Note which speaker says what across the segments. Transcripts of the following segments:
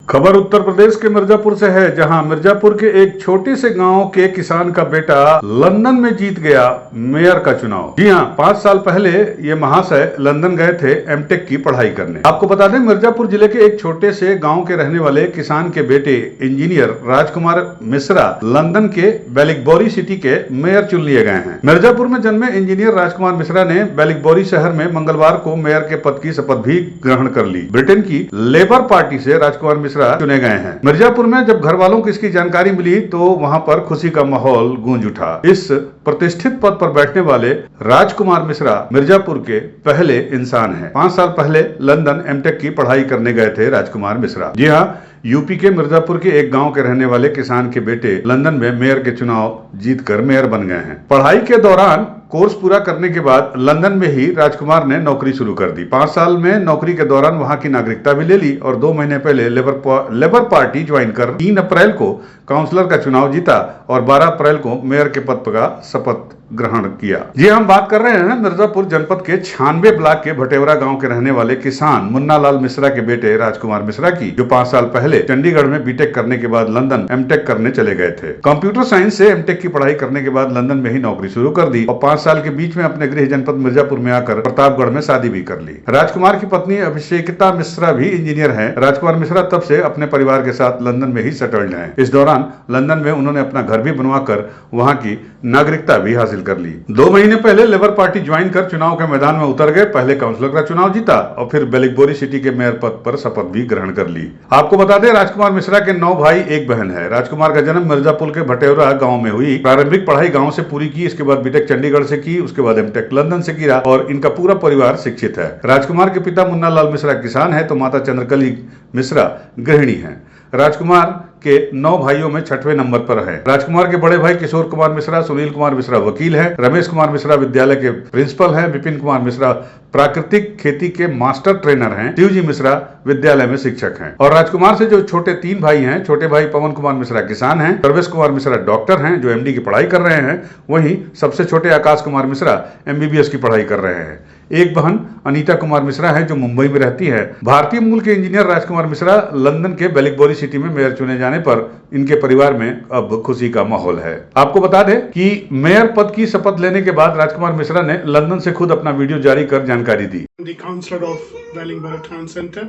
Speaker 1: खबर उत्तर प्रदेश के मिर्जापुर से है, जहां मिर्जापुर के एक छोटे से गांव के किसान का बेटा लंदन में जीत गया मेयर का चुनाव। जी हां, 5 साल पहले ये महाशय लंदन गए थे एमटेक की पढ़ाई करने। आपको बता दें, मिर्जापुर जिले के एक छोटे से गांव के रहने वाले किसान के बेटे इंजीनियर राजकुमार मिश्रा लंदन के बेलिगबोरी सिटी के मेयर चुन लिए गए हैं। मिर्जापुर में जन्मे इंजीनियर राजकुमार मिश्रा ने बेलिगबोरी शहर में मंगलवार को मेयर के पद की शपथ भी ग्रहण कर ली। ब्रिटेन की लेबर पार्टी से राजकुमार मिश्रा चुने गए हैं। मिर्जापुर में जब घर वालों को इसकी जानकारी मिली तो वहां पर खुशी का माहौल गूंज उठा। इस प्रतिष्ठित पद पर बैठने वाले राजकुमार मिश्रा मिर्जापुर के पहले इंसान हैं। 5 साल पहले लंदन एमटेक की पढ़ाई करने गए थे राजकुमार मिश्रा। जी हाँ, यूपी के मिर्जापुर के एक गांव के रहने वाले किसान के बेटे लंदन में मेयर के चुनाव जीतकर मेयर बन गए हैं। पढ़ाई के दौरान कोर्स पूरा करने के बाद लंदन में ही राजकुमार ने नौकरी शुरू कर दी। 5 साल में नौकरी के दौरान वहां की नागरिकता भी ले ली और 2 महीने पहले लेबर पार्टी ज्वाइन कर 3 अप्रैल को काउंसलर का चुनाव जीता और 12 अप्रैल को मेयर के पद का शपथ ग्रहण किया। जी, हम बात कर रहे हैं मिर्जापुर जनपद के 96 ब्लॉक के भटेवरा गांव के रहने वाले किसान मुन्ना लाल मिश्रा के बेटे राजकुमार मिश्रा की, जो 5 साल पहले चंडीगढ़ में बीटेक करने के बाद लंदन एमटेक करने चले गए थे। कंप्यूटर साइंस से एमटेक की पढ़ाई करने के बाद लंदन में ही नौकरी शुरू कर दी और 5 साल के बीच में अपने गृह जनपद मिर्जापुर में आकर प्रतापगढ़ में शादी भी कर ली। राजकुमार की पत्नी अभिषेकिता मिश्रा भी इंजीनियर है। राजकुमार मिश्रा तब से अपने परिवार के साथ लंदन में ही सेटल्ड हैं। इस दौरान लंदन में उन्होंने अपना घर भी बनवाकर वहां की नागरिकता भी हासिल कर ली। 2 महीने पहले लेबर पार्टी ज्वाइन कर चुनाव के मैदान में उतर गए। पहले काउंसलर का चुनाव जीता और फिर बेलिगबोरी सिटी के मेयर पद पर शपथ भी ग्रहण कर ली। आपको बता दें, राजकुमार मिश्रा के 9 भाई 1 बहन है। राजकुमार का जन्म मिर्जापुर के भटेवरा गांव में हुई। प्रारंभिक पढ़ाई गांव से पूरी की, इसके बाद बीटेक चंडीगढ़ से की, उसके बाद एमटेक लंदन से किया और इनका पूरा परिवार शिक्षित है। राजकुमार के पिता मुन्ना लाल मिश्रा किसान है तो माता चंद्रकली मिश्रा गृहिणी है। राजकुमार के 9 भाइयों में 6वें नंबर पर है। राजकुमार के बड़े भाई किशोर कुमार मिश्रा, सुनील कुमार मिश्रा वकील हैं, रमेश कुमार मिश्रा विद्यालय के प्रिंसिपल हैं, विपिन कुमार मिश्रा प्राकृतिक खेती के मास्टर ट्रेनर हैं, शिवजी मिश्रा विद्यालय में शिक्षक हैं। और राजकुमार से जो छोटे 3 भाई हैं, छोटे भाई पवन कुमार मिश्रा किसान हैं, सर्वेश कुमार मिश्रा डॉक्टर हैं जो एमडी की पढ़ाई कर रहे हैं, वहीं सबसे छोटे आकाश कुमार मिश्रा एमबीबीएस की पढ़ाई कर रहे हैं। एक बहन अनीता कुमार मिश्रा है जो मुंबई में रहती है। भारतीय मूल के इंजीनियर राजकुमार मिश्रा लंदन के बेलिगबोरी सिटी में मेयर चुने जाने पर इनके परिवार में अब खुशी का माहौल है। आपको बता दें कि मेयर पद की शपथ लेने के बाद राजकुमार मिश्रा ने लंदन से खुद अपना वीडियो जारी कर जानकारी दी।
Speaker 2: The councillor of Wellingborough Town Centre.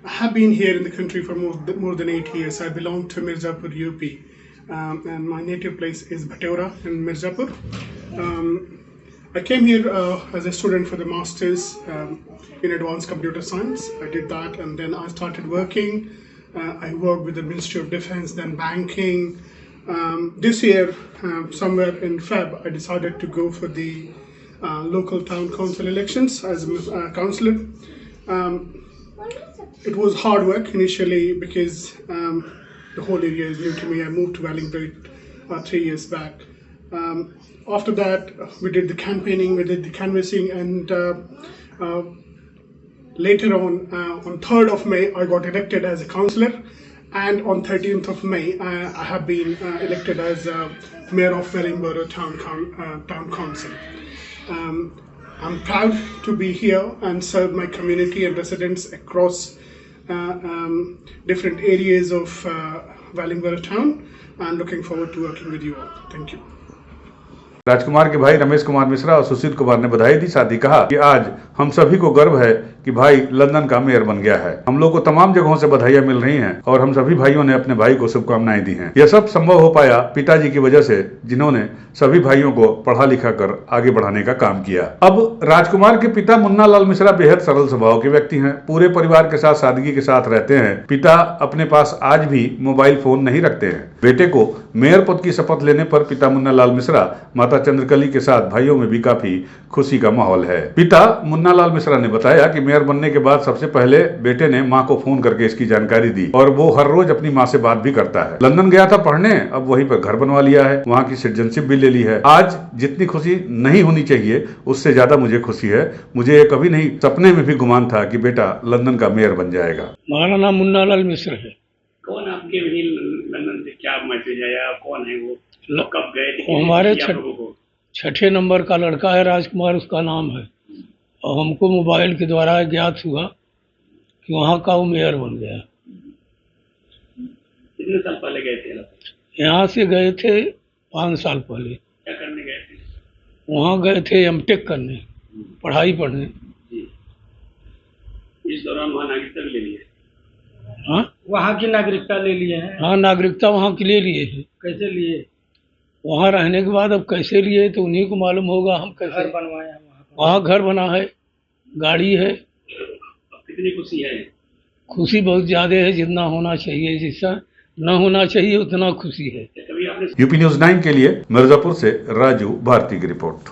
Speaker 2: I have been here in the country for more than 8 years. I belong to Mirzapur, UP, and my native place is Bhateura in Mirzapur. I came here as a student for the masters in advanced computer science. I did that and then I started working. I worked with the Ministry of Defence, then banking. This year, somewhere in Feb, I decided to go for the local town council elections as a councillor. It was hard work initially because the whole area is new to me. I moved to Wellingborough 3 years back. After that, we did the campaigning, we did the canvassing, and later on 3rd of May, I got elected as a councillor, and on 13th of May, I have been elected as Mayor of Wellingborough Town Council. I'm proud to be here and serve my community and residents across different areas of Wellingborough Town, and looking forward to working with you all. Thank you.
Speaker 1: राजकुमार के भाई रमेश कुमार मिश्रा और सुशील कुमार ने बधाई दी। साथ ही कहा कि आज हम सभी को गर्व है कि भाई लंदन का मेयर बन गया है। हम लोग को तमाम जगहों से बधाइयां मिल रही हैं और हम सभी भाइयों ने अपने भाई को शुभकामनाएं दी हैं। यह सब संभव हो पाया पिताजी की वजह से, जिन्होंने सभी भाइयों को पढ़ा लिखा कर आगे बढ़ाने का काम किया। अब राजकुमार के पिता मुन्ना लाल मिश्रा बेहद सरल स्वभाव के व्यक्ति हैं। पूरे परिवार के साथ सादगी के साथ रहते हैं। पिता अपने पास आज भी मोबाइल फोन नहीं रखते हैं। बेटे को मेयर पद की शपथ लेने पर पिता मुन्ना लाल मिश्रा, माता चंद्रकली के साथ भाइयों में भी काफी खुशी का माहौल है। पिता मुन्ना लाल मिश्रा ने बताया कि मेयर बनने के बाद सबसे पहले बेटे ने मां को फोन करके इसकी जानकारी दी और वो हर रोज अपनी मां से बात भी करता है। लंदन गया था पढ़ने, अब वहीं पर घर बनवा लिया है, वहां की सिटीजनशिप भी ले ली है। आज जितनी खुशी नहीं होनी चाहिए उससे ज्यादा मुझे खुशी है। मुझे ये कभी नहीं सपने में भी गुमान था कि बेटा लंदन का मेयर बन जाएगा।
Speaker 3: हमारा नाम मुन्ना लाल मिश्र है।
Speaker 4: कौन आपके भी लंदन से क्या मैसेज आया, कौन है वो, कब गए थे?
Speaker 3: हमारे 6ठे नंबर का लड़का है, राजकुमार उसका नाम है। और हमको मोबाइल के द्वारा ज्ञात हुआ कि वहाँ का वो मेयर बन गया।
Speaker 4: कितने साल पहले गए थे आप?
Speaker 3: यहाँ से गए थे 5 साल पहले।
Speaker 4: क्या करने गए थे?
Speaker 3: वहाँ गए थे एमटेक करने, पढ़ाई पढ़ने।
Speaker 4: जी। इस दौरान वहाँ नागरिकता भी ले लिए?
Speaker 3: हाँ
Speaker 5: वहाँ की नागरिकता ले लिए हैं।
Speaker 3: हाँ, नागरिकता वहाँ के ले लिए है।
Speaker 5: कैसे लिए?
Speaker 3: वहाँ रहने के बाद अब कैसे लिए तो उन्हीं को मालूम होगा। हम
Speaker 5: घर
Speaker 3: कैसे
Speaker 5: बनवाए हैं वहाँ पर।
Speaker 3: वहाँ घर बना है, गाड़ी है।
Speaker 4: अब कितनी खुशी है?
Speaker 3: खुशी बहुत ज़्यादा है, जितना होना चाहिए, जितना न होना चाहिए उतना खुशी है।
Speaker 4: कभी आपने
Speaker 1: यूपी न्यूज 9 के लिए मिर्जापुर से राजू भारती की रिपोर्ट।